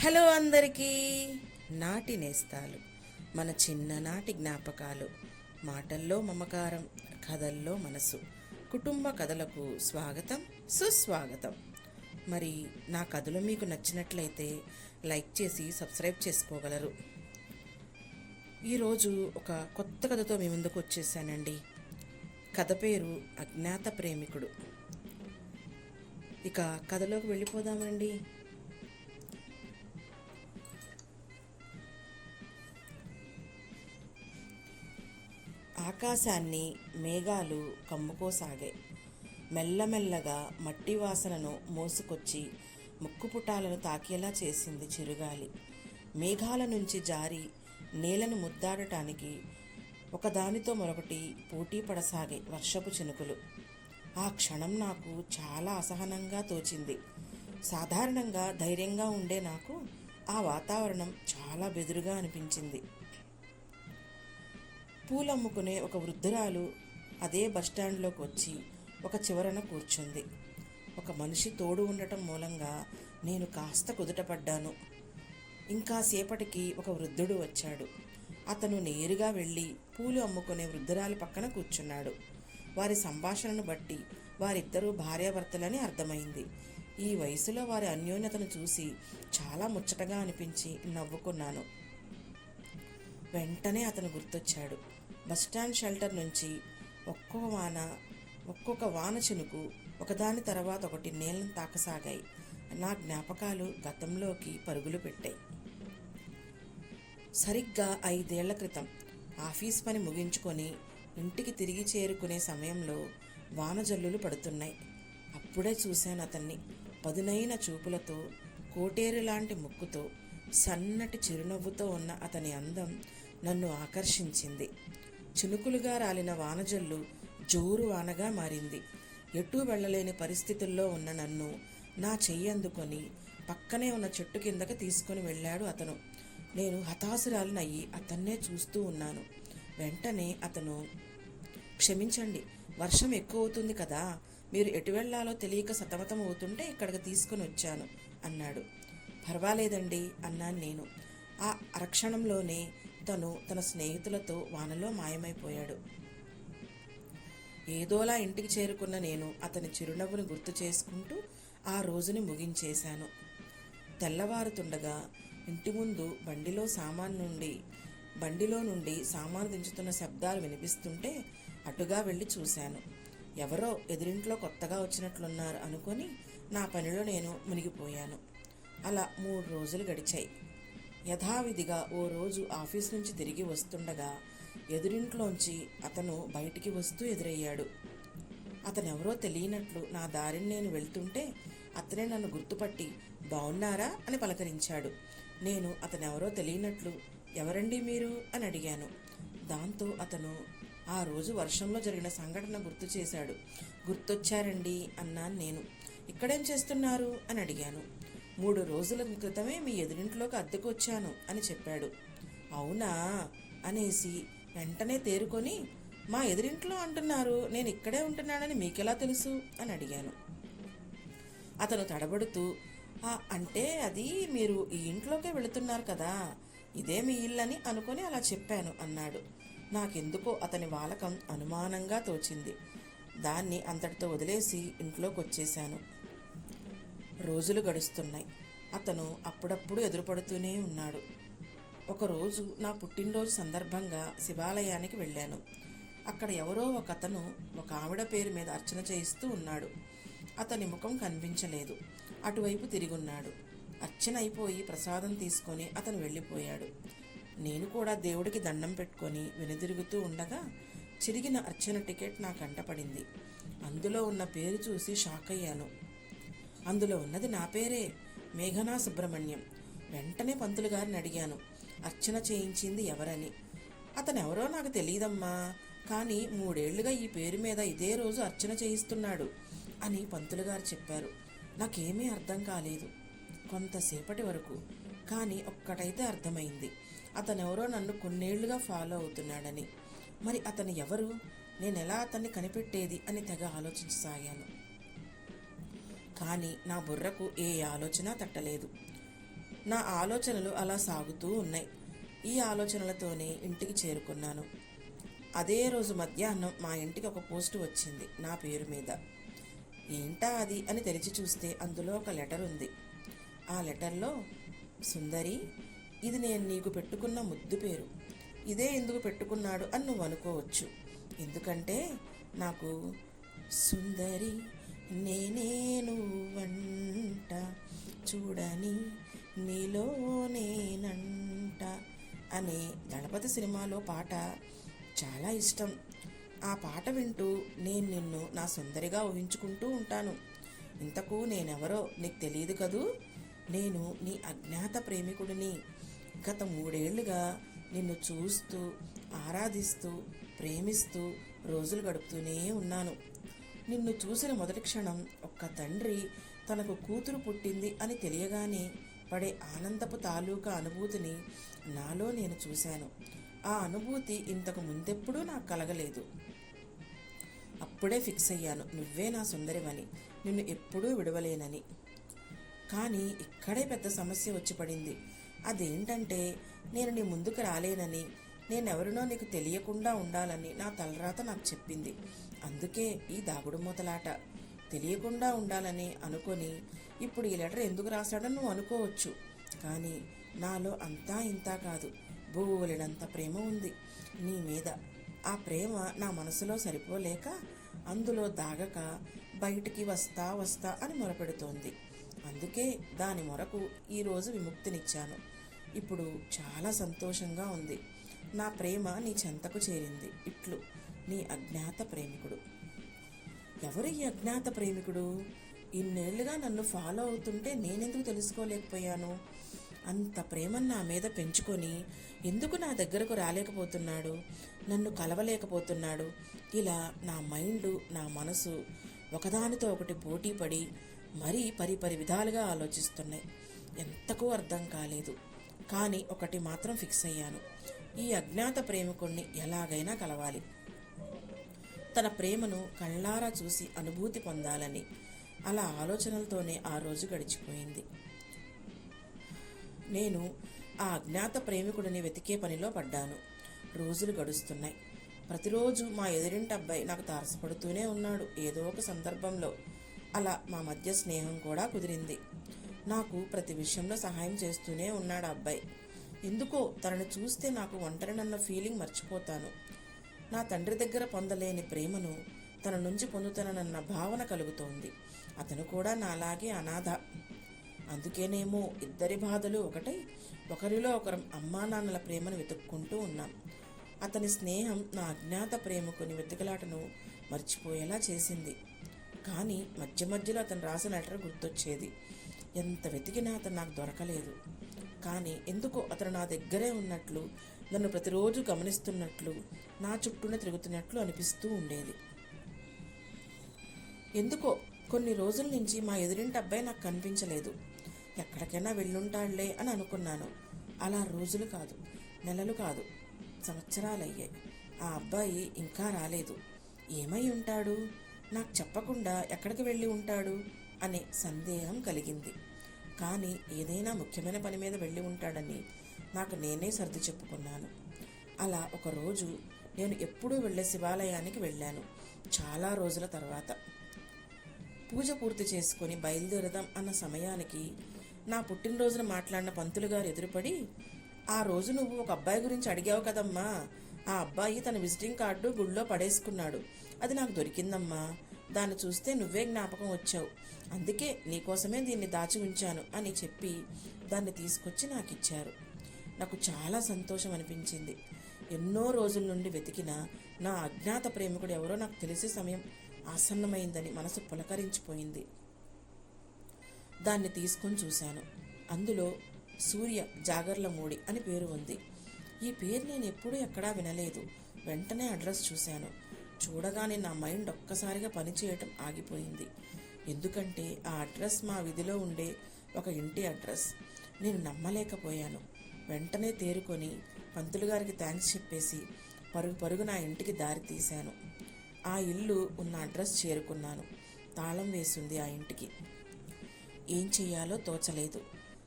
Hello అందరికీ. నాటి నేస్తాలు, మన చిన్ననాటి జ్ఞాపకాలు, మాటల్లో మమకారం, కథల్లో మనసు, కుటుంబ కథలకు స్వాగతం, సుస్వాగతం. మరి నా కథలు మీకు నచ్చినట్లయితే లైక్ చేసి సబ్స్క్రైబ్ చేసుకోగలరు. ఈరోజు ఒక కొత్త కథతో మీ ముందుకు వచ్చేసానండి. కథ పేరు అజ్ఞాత ప్రేమికుడు. ఇక కథలోకి వెళ్ళిపోదామండి. ఆకాశాన్ని మేఘాలు కమ్ముకోసాగాయి. మెల్లమెల్లగా మట్టి వాసనను మోసుకొచ్చి ముక్కుపుటాలను తాకేలా చేసింది చిరుగాలి. మేఘాల నుంచి జారి నేలను ముద్దాడటానికి ఒకదానితో మరొకటి పోటీ పడసాగాయి వర్షపు చినుకులు. ఆ క్షణం నాకు చాలా అసహనంగా తోచింది. సాధారణంగా ధైర్యంగా ఉండే నాకు ఆ వాతావరణం చాలా బెదురుగా అనిపించింది. పూలమ్ముకునే ఒక వృద్ధురాలు అదే బస్టాండ్లోకి వచ్చి ఒక చివరన కూర్చుంది. ఒక మనిషి తోడు ఉండటం మూలంగా నేను కాస్త కుదుటపడ్డాను. ఇంకా సేపటికి ఒక వృద్ధుడు వచ్చాడు. అతను నేరుగా వెళ్ళి పూలు అమ్ముకునే వృద్ధురాలి పక్కన కూర్చున్నాడు. వారి సంభాషణను బట్టి వారిద్దరూ భార్యాభర్తలని అర్థమైంది. ఈ వయసులో వారి అన్యోన్యతను చూసి చాలా ముచ్చటగా అనిపించి నవ్వుకున్నాను. వెంటనే అతను గుర్తొచ్చాడు. బస్టాండ్ షెల్టర్ నుంచి ఒక్కొక్క వాన చినుకు ఒకదాని తర్వాత ఒకటి నేలను తాకసాగాయి. నా జ్ఞాపకాలు గతంలోకి పరుగులు పెట్టాయి. సరిగ్గా 5 ఏళ్ల క్రితం ఆఫీస్ పని ముగించుకొని ఇంటికి తిరిగి చేరుకునే సమయంలో వానజల్లులు పడుతున్నాయి. అప్పుడే చూశాను అతన్ని. పదునైన చూపులతో, కోటేరు లాంటి ముక్కుతో, సన్నటి చిరునవ్వుతో ఉన్న అతని అందం నన్ను ఆకర్షించింది. చినుకులుగా రాలిన వానజల్లు జోరు వానగా మారింది. ఎటూ వెళ్ళలేని పరిస్థితుల్లో ఉన్న నన్ను నా చెయ్యి అందుకొని పక్కనే ఉన్న చెట్టు కిందకి తీసుకొని వెళ్ళాడు అతను. నేను హతాశురాలనయ్యి అతన్నే చూస్తూ ఉన్నాను. వెంటనే అతను, క్షమించండి, వర్షం ఎక్కువ అవుతుంది కదా, మీరు ఎటు వెళ్లాలో తెలియక సతమతం అవుతుంటే ఇక్కడికి తీసుకొని వచ్చాను అన్నాడు. పర్వాలేదండి అన్నాను నేను. ఆ అరక్షణంలోనే తను తన స్నేహితులతో వానలో మాయమైపోయాడు. ఏదోలా ఇంటికి చేరుకున్న నేను అతని చిరునవ్వును గుర్తు చేసుకుంటూ ఆ రోజుని ముగించేశాను. తెల్లవారుతుండగా ఇంటి ముందు బండిలో నుండి సామాను దించుతున్న శబ్దాలు వినిపిస్తుంటే అటుగా వెళ్ళి చూశాను. ఎవరో ఎదురింట్లో కొత్తగా వచ్చినట్లున్నారు అనుకొని నా పనిలో నేను మునిగిపోయాను. అలా 3 రోజులు గడిచాయి. యథావిధిగా ఓ రోజు ఆఫీస్ నుంచి తిరిగి వస్తుండగా ఎదురింట్లోంచి అతను బయటికి వస్తూ ఎదురయ్యాడు. అతనెవరో తెలియనట్లు నా దారిని నేను వెళ్తుంటే అతనే నన్ను గుర్తుపట్టి బాగున్నారా అని పలకరించాడు. నేను అతనెవరో తెలియనట్లు ఎవరండి మీరు అని అడిగాను. దాంతో అతను ఆ రోజు వర్షంలో జరిగిన సంఘటన గుర్తు చేశాడు. గుర్తొచ్చారండి అన్నాను నేను. ఇక్కడేం చేస్తున్నారు అని అడిగాను. 3 రోజుల క్రితమే మీ ఎదురింట్లోకి అద్దెకు వచ్చాను అని చెప్పాడు. అవునా అనేసి వెంటనే తేరుకొని, మా ఎదురింట్లో అంటున్నారు, నేను ఇక్కడే ఉంటున్నానని మీకెలా తెలుసు అని అడిగాను. అతను తడబడుతూ, అంటే అది మీరు ఈ ఇంట్లోకే వెళుతున్నారు కదా, ఇదే మీ ఇల్లని అనుకొని అలా చెప్పాను అన్నాడు. నాకెందుకో అతని వాలకం అనుమానంగా తోచింది. దాన్ని అంతటితో వదిలేసి ఇంట్లోకి వచ్చేశాను. రోజులు గడుస్తున్నాయి. అతను అప్పుడప్పుడు ఎదురుపడుతూనే ఉన్నాడు. ఒకరోజు నా పుట్టినరోజు సందర్భంగా శివాలయానికి వెళ్ళాను. అక్కడ ఎవరో ఒకతను ఒక ఆవిడ పేరు మీద అర్చన చేయిస్తూ ఉన్నాడు. అతని ముఖం కనిపించలేదు. అటువైపు తిరిగున్నాడు. అర్చన అయిపోయి ప్రసాదం తీసుకొని అతను వెళ్ళిపోయాడు. నేను కూడా దేవుడికి దండం పెట్టుకొని వెనుదిరుగుతూ ఉండగా చిరిగిన అర్చన టికెట్ నా కంటపడింది. అందులో ఉన్న పేరు చూసి షాక్ అయ్యాను. అందులో ఉన్నది నా పేరే, మేఘనా సుబ్రహ్మణ్యం. వెంటనే పంతులు గారిని అడిగాను, అర్చన చేయించింది ఎవరని. అతనెవరో నాకు తెలియదమ్మా, కానీ 3 ఏళ్లుగా ఈ పేరు మీద ఇదే రోజు అర్చన చేయిస్తున్నాడు అని పంతులు గారు చెప్పారు. నాకేమీ అర్థం కాలేదు కొంతసేపటి వరకు. కానీ ఒక్కటైతే అర్థమైంది, అతనెవరో నన్ను కొన్నేళ్లుగా ఫాలో అవుతున్నాడని. మరి అతను ఎవరు, నేనెలా అతన్ని కనిపెట్టేది అని తెగ ఆలోచించసాగాను. కానీ నా బుర్రకు ఏ ఆలోచన తట్టలేదు. నా ఆలోచనలు అలా సాగుతూ ఉన్నాయి. ఈ ఆలోచనలతోనే ఇంటికి చేరుకున్నాను. అదే రోజు మధ్యాహ్నం మా ఇంటికి ఒక పోస్టు వచ్చింది నా పేరు మీద. ఏంటా అది అని తెరిచి చూస్తే అందులో ఒక లెటర్ ఉంది. ఆ లెటర్లో, సుందరి, ఇది నేను నీకు పెట్టుకున్న ముద్దు పేరు. ఇదే ఎందుకు పెట్టుకున్నాడు అని నువ్వు అనుకోవచ్చు. ఎందుకంటే నాకు సుందరి నేనేను వంట చూడని నీలో నేనంట అనే దళపతి సినిమాలో పాట చాలా ఇష్టం. ఆ పాట వింటూ నేను నిన్ను నా సుందరిగా ఊహించుకుంటూ ఉంటాను. ఇంతకు నేనెవరో నీకు తెలియదు కదూ. నేను నీ అజ్ఞాత ప్రేమికుడిని. గత 3 ఏళ్లుగా నిన్ను చూస్తూ, ఆరాధిస్తూ, ప్రేమిస్తూ రోజులు గడుపుతూనే ఉన్నాను. నిన్ను చూసిన మొదటి క్షణం ఒక్క తండ్రి తనకు కూతురు పుట్టింది అని తెలియగానే పడే ఆనందపు తాలూకా అనుభూతిని నాలో నేను చూశాను. ఆ అనుభూతి ఇంతకు ముందెప్పుడూ నాకు కలగలేదు. అప్పుడే ఫిక్స్ అయ్యాను, నువ్వే నా సుందరివని, నిన్ను ఎప్పుడూ విడవలేనని. కానీ ఇక్కడే పెద్ద సమస్య వచ్చి పడింది. అదేంటంటే, నేను నీ ముందుకు రాలేనని, నేనెవరినో నీకు తెలియకుండా ఉండాలని నా తలరాత నాకు చెప్పింది. అందుకే ఈ దాగుడు మూతలాట. తెలియకుండా ఉండాలని అనుకొని ఇప్పుడు ఈ లెటర్ ఎందుకు రాశాడని నువ్వు అనుకోవచ్చు. కానీ నాలో అంతా ఇంతా కాదు, బోలెడంత ప్రేమ ఉంది నీ మీద. ఆ ప్రేమ నా మనసులో సరిపోలేక అందులో దాగక బయటికి వస్తా వస్తా అని మొరపెడుతోంది. అందుకే దాని మొరకు ఈరోజు విముక్తినిచ్చాను. ఇప్పుడు చాలా సంతోషంగా ఉంది. నా ప్రేమ నీ చెంతకు చేరింది. ఇట్లు నీ అజ్ఞాత ప్రేమికుడు. ఎవరు ఈ అజ్ఞాత ప్రేమికుడు? ఇన్నేళ్లుగా నన్ను ఫాలో అవుతుంటే నేనెందుకు తెలుసుకోలేకపోయాను? అంత ప్రేమను నా మీద పెంచుకొని ఎందుకు నా దగ్గరకు రాలేకపోతున్నాడు? నన్ను కలవలేకపోతున్నాడు? ఇలా నా మైండు, నా మనసు ఒకదానితో ఒకటి పోటీ పడి మరీ పరిపరి విధాలుగా ఆలోచిస్తున్నాయి. ఎంతకూ అర్థం కాలేదు. కానీ ఒకటి మాత్రం ఫిక్స్ అయ్యాను, ఈ అజ్ఞాత ప్రేమికుణ్ణి ఎలాగైనా కలవాలి. తన ప్రేమను కళ్ళారా చూసి అనుభూతి పొందాలని. అలా ఆలోచనలతోనే ఆ రోజు గడిచిపోయింది. నేను ఆ అజ్ఞాత ప్రేమికుడిని వెతికే పనిలో పడ్డాను. రోజులు గడుస్తున్నాయి. ప్రతిరోజు మా ఎదురింటి అబ్బాయి నాకు తారసపడుతూనే ఉన్నాడు ఏదో ఒక సందర్భంలో. అలా మా మధ్య స్నేహం కూడా కుదిరింది. నాకు ప్రతి విషయంలో సహాయం చేస్తూనే ఉన్నాడు ఆ అబ్బాయి. ఎందుకో తనని చూస్తే నాకు ఒంటరినన్న ఫీలింగ్ మర్చిపోతాను. నా తండ్రి దగ్గర పొందలేని ప్రేమను తన నుంచి పొందుతానన్న భావన కలుగుతోంది. అతను కూడా నాలాగే అనాథ. అందుకేనేమో ఇద్దరి బాధలు ఒకటై ఒకరిలో ఒకరం అమ్మా నాన్నల ప్రేమను వెతుక్కుంటూ ఉన్నాం. అతని స్నేహం నా అజ్ఞాత ప్రేమకుని వెతుకులాటను మర్చిపోయేలా చేసింది. కానీ మధ్య మధ్యలో అతను రాసిన లెటర్ గుర్తొచ్చేది. ఎంత వెతికినా అతను నాకు దొరకలేదు. కానీ ఎందుకో అతను నా దగ్గరే ఉన్నట్లు, నన్ను ప్రతిరోజు గమనిస్తున్నట్లు, నా చుట్టూనే తిరుగుతున్నట్లు అనిపిస్తూ ఉండేది. ఎందుకో కొన్ని రోజుల నుంచి మా ఎదురింటి అబ్బాయి నాకు కనిపించలేదు. ఎక్కడికైనా వెళ్ళుంటాడులే అని అనుకున్నాను. అలా రోజులు కాదు, నెలలు కాదు, సంవత్సరాలయ్యాయి. ఆ అబ్బాయి ఇంకా రాలేదు. ఏమై ఉంటాడు? నాకు చెప్పకుండా ఎక్కడికి వెళ్ళి ఉంటాడు అనే సందేహం కలిగింది. కానీ ఏదైనా ముఖ్యమైన పని మీద వెళ్ళి ఉంటాడని నాకు నేనే సర్ది చెప్పుకున్నాను. అలా ఒకరోజు నేను ఎప్పుడూ వెళ్ళే శివాలయానికి వెళ్ళాను. చాలా రోజుల తర్వాత పూజ పూర్తి చేసుకొని బయలుదేరదాం అన్న సమయానికి నా పుట్టినరోజున మాట్లాడిన పంతులు గారు ఎదురుపడి, ఆ రోజు నువ్వు ఒక అబ్బాయి గురించి అడిగావు కదమ్మా, ఆ అబ్బాయి తన విజిటింగ్ కార్డు గుళ్ళో పడేసుకున్నాడు, అది నాకు దొరికిందమ్మా, దాన్ని చూస్తే నువ్వే జ్ఞాపకం వచ్చావు, అందుకే నీకోసమే దీన్ని దాచి ఉంచాను అని చెప్పి దాన్ని తీసుకొచ్చి నాకు ఇచ్చారు. నాకు చాలా సంతోషం అనిపించింది. ఎన్నో రోజుల నుండి వెతికిన నా అజ్ఞాత ప్రేమికుడు ఎవరో నాకు తెలిసే సమయం ఆసన్నమైందని మనసు పులకరించిపోయింది. దాన్ని తీసుకొని చూశాను. అందులో సూర్య జాగర్లమూడి అని పేరు ఉంది. ఈ పేరు నేను ఎప్పుడూ ఎక్కడా వినలేదు. వెంటనే అడ్రస్ చూశాను. చూడగానే నా మైండ్ ఒక్కసారిగా పనిచేయటం ఆగిపోయింది. ఎందుకంటే ఆ అడ్రస్ మా వీధిలో ఉండే ఒక ఇంటి అడ్రస్. నేను నమ్మలేకపోయాను. వెంటనే తేరుకొని పంతులు గారికి థ్యాంక్స్ చెప్పేసి పరుగు పరుగు నా ఇంటికి దారి తీశాను. ఆ ఇల్లు ఉన్న అడ్రస్ చేరుకున్నాను. తాళం వేసింది ఆ ఇంటికి. ఏం చెయ్యాలో తోచలేదు.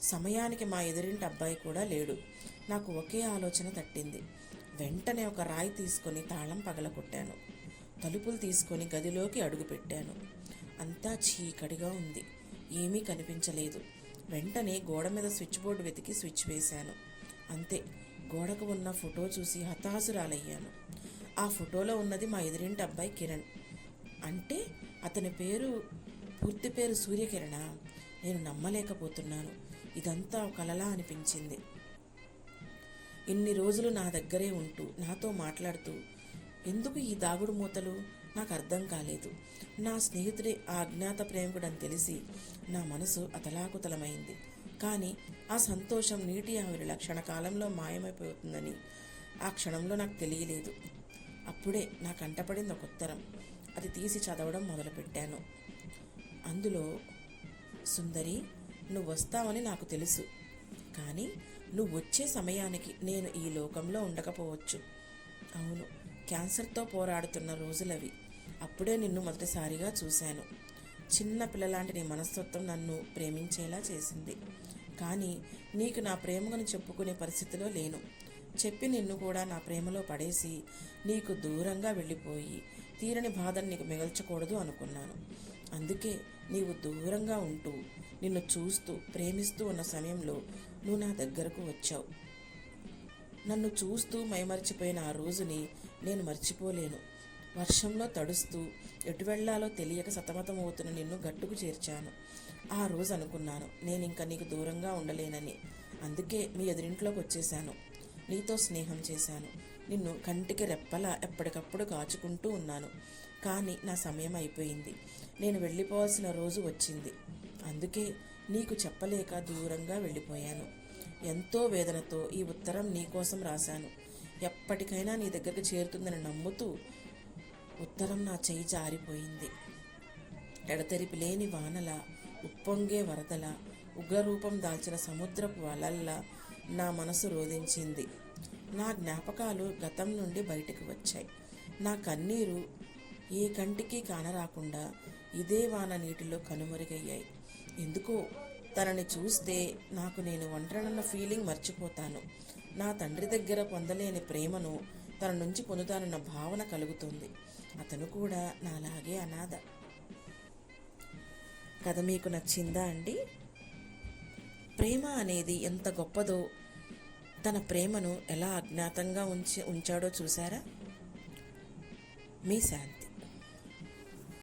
సమయానికి మా ఎదురింటి అబ్బాయి కూడా లేడు. నాకు ఒకే ఆలోచన తట్టింది. వెంటనే ఒక రాయి తీసుకొని తాళం పగలగొట్టాను. తలుపులు తీసుకొని గదిలోకి అడుగుపెట్టాను. అంతా చీకటిగా ఉంది. ఏమీ కనిపించలేదు. వెంటనే గోడ మీద స్విచ్ బోర్డు వెతికి స్విచ్ వేశాను. అంతే, గోడకు ఉన్న ఫోటో చూసి హతాశురాలయ్యాను. ఆ ఫోటోలో ఉన్నది మా ఎదురింటి అబ్బాయి కిరణ్. అంటే అతని పూర్తి పేరు సూర్యకిరణ. నేను నమ్మలేకపోతున్నాను. ఇదంతా కలలా అనిపించింది. ఇన్ని రోజులు నా దగ్గరే ఉంటూ నాతో మాట్లాడుతూ ఎందుకు ఈ దాగుడు మూతలు నాకు అర్థం కాలేదు. నా స్నేహితుడే ఆ అజ్ఞాత ప్రేమికుడని తెలిసి నా మనసు అతలాకుతలమైంది. కానీ ఆ సంతోషం నీటి ఆవిరిలా క్షణకాలంలో మాయమైపోతుందని ఆ క్షణంలో నాకు తెలియలేదు. అప్పుడే నా కంటపడింది ఒక ఉత్తరం. అది తీసి చదవడం మొదలుపెట్టాను. అందులో, సుందరి, నువ్వు వస్తావని నాకు తెలుసు. కానీ నువ్వు వచ్చే సమయానికి నేను ఈ లోకంలో ఉండకపోవచ్చు. అవును, క్యాన్సర్తో పోరాడుతున్న రోజులవి. అప్పుడే నిన్ను మొదటిసారిగా చూశాను. చిన్న పిల్లలాంటి నీ మనస్తత్వం నన్ను ప్రేమించేలా చేసింది. కానీ నీకు నా ప్రేమను చెప్పుకునే పరిస్థితిలో లేను. చెప్పి నిన్ను కూడా నా ప్రేమలో పడేసి నీకు దూరంగా వెళ్ళిపోయి తీరని బాధను నీకు మిగల్చకూడదు అనుకున్నాను. అందుకే నీవు దూరంగా ఉంటూ నిన్ను చూస్తూ ప్రేమిస్తూ ఉన్న సమయంలో నువ్వు నా దగ్గరకు వచ్చావు. నన్ను చూస్తూ మైమరిచిపోయిన ఆ రోజుని నేను మర్చిపోలేను. వర్షంలో తడుస్తూ ఎటు వెళ్లాలో తెలియక సతమతమవుతున్న నిన్ను గట్టుకు చేర్చాను. ఆ రోజు అనుకున్నాను, నేను ఇంకా నీకు దూరంగా ఉండలేనని. అందుకే మీ ఎదురింట్లోకి వచ్చేశాను. నీతో స్నేహం చేశాను. నిన్ను కంటికి రెప్పలా ఎప్పటికప్పుడు కాచుకుంటూ ఉన్నాను. కానీ నా సమయం అయిపోయింది. నేను వెళ్ళిపోవాల్సిన రోజు వచ్చింది. అందుకే నీకు చెప్పలేక దూరంగా వెళ్ళిపోయాను. ఎంతో వేదనతో ఈ ఉత్తరం నీకోసం రాశాను. ఎప్పటికైనా నీ దగ్గరకు చేరుతుందని నమ్ముతూ ఉత్తరం నా చెయ్యి జారిపోయింది. ఎడతెరిపి లేని వానల, ఉప్పొంగే వరదల, ఉగ్రరూపం దాల్చిన సముద్రపు అలల్లా నా మనసు రోధించింది. నా జ్ఞాపకాలు గతం నుండి బయటకు వచ్చాయి. నా కన్నీరు ఏ కంటికి కానరాకుండా ఇదే వాన నీటిలో కనుమరుగయ్యాయి. ఎందుకో తనని చూస్తే నాకు నేను ఒంటరినన్న ఫీలింగ్ మర్చిపోతాను. నా తండ్రి దగ్గర పొందలేని ప్రేమను తన నుంచి పొందుతానన్న భావన కలుగుతుంది. అతను కూడా నాలాగే అనాథ. కథ మీకు నచ్చిందా అండి? ప్రేమ అనేది ఎంత గొప్పదో, తన ప్రేమను ఎలా అజ్ఞాతంగా ఉంచాడో చూసారా? మీ శాంతి.